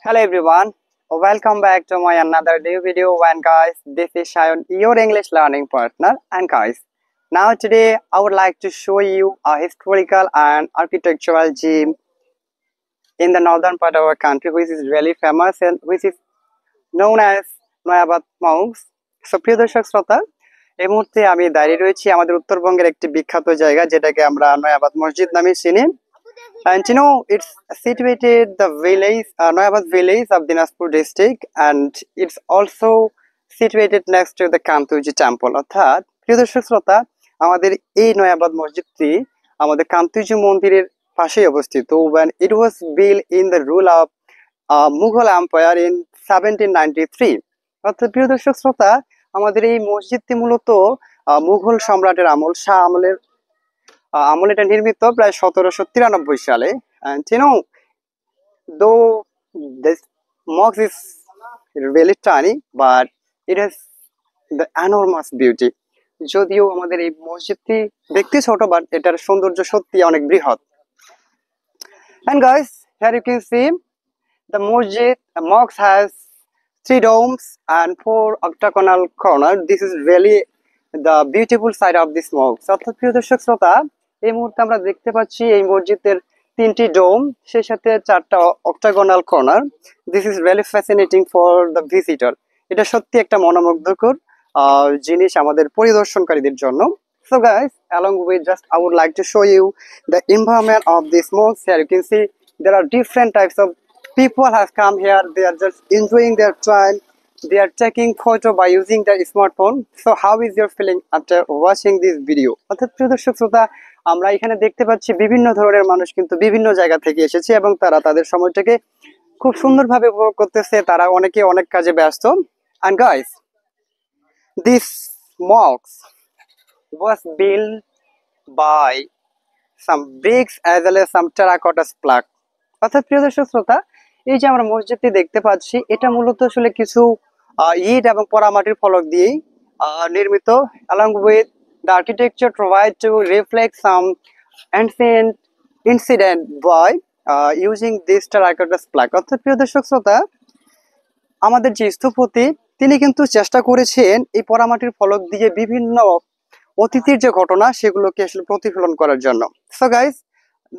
Hello everyone, welcome back to my another new video. And guys, this is Shayon, your English learning partner. And guys, now today I would like to show you a historical and architectural gem in the northern part of our country, which is really famous and which is known as Nayabad মৌস। So প্রিয় দর্শক শ্রোতা, এই মুহূর্তে আমি দাঁড়িয়ে রয়েছি আমাদের উত্তরবঙ্গের একটি বিখ্যাত জায়গা যেটাকে আমরা নয়াবাদ মসজিদ নামে চিনি। And it's situated the village, Noyabad village of Dinajpur district, and it's also situated next to the Kamtuji temple. অর্থাৎ প্রিয় দর্শক শ্রোতা, আমাদের এই নয়াবাদ মসজিদটি আমাদের কান্তুজি মন্দিরের পাশেই অবস্থিত। When it was built in the rule of Mughal Empire in 1793. অর্থাৎ প্রিয় দর্শক শ্রোতা, আমাদের এই মসজিদটি মূলত মুঘল সম্রাটের আমল, শাহ আমলের আমলে এটা নির্মিত প্রায় 1793 সালে। And though this mosque is really tiny, but it has the enormous beauty. যদিও আমাদের এই মসজিদটি দেখতে ছোট, বাট এটার সৌন্দর্য সত্যি অনেক বৃহৎ। And guys, here you can see the mosque has 3 domes and 4 octagonal corners. This is really the beautiful side of this mosque. অর্থাৎ প্রিয় দর্শক শ্রোতা, এই মুহূর্তে আমরা দেখতে পাচ্ছি এই মসজিদের 3টি ডোম, সেই সাথে 4টা octagonal corner. This is really fascinating for the visitor. এটা সত্যি একটা মনোমুগ্ধকর জিনিস আমাদের পরিদর্শনকারীদের জন্য। So guys, along with just I would like to show you the environment of this mosque. Here you can see there are different types of people have come here. They are just enjoying their time. They are taking photo by using their smartphone. So how is your feeling after watching this video? অর্থাৎ প্রিয় দর্শক শ্রোতা, আমরা এখানে দেখতে পাচ্ছি বিভিন্ন ধরনের মানুষ কিন্তু বিভিন্ন জায়গা থেকে এসেছে এবং তারা তাদের সময়টাকে খুব সুন্দরভাবে উপভোগ করতেছে। তারা অনেকে অনেক কাজে ব্যস্ত। And guys, this mosque was built by some bricks as well as some terracotta plaque. অর্থাৎ প্রিয় দর্শক শ্রোতা, এই যে আমরা মসজিদটি দেখতে পাচ্ছি, এটা মূলত আসলে কিছু ইট এবং পোড়ামাটির ফলক দিয়েই নির্মিত। along with the architecture provide to reflect some ancient incident by using this terracotta plaque. অর্থাৎ প্রিয় দর্শক শ্রোতা, আমাদের যে স্থপতি তিনি কিন্তু চেষ্টা করেছেন এই পোড়ামাটির ফলক দিয়ে বিভিন্ন অতীতের যে ঘটনা সেগুলোকে আসলে প্রতিফলন করার জন্য। So guys,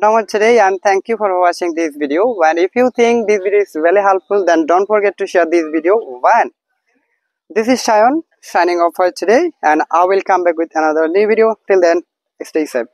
now today and thank you for watching this video. And if you think this video is really helpful, then don't forget to share this video. One, this is Shayon signing off for today, and I will come back with another new video. Till then, stay safe.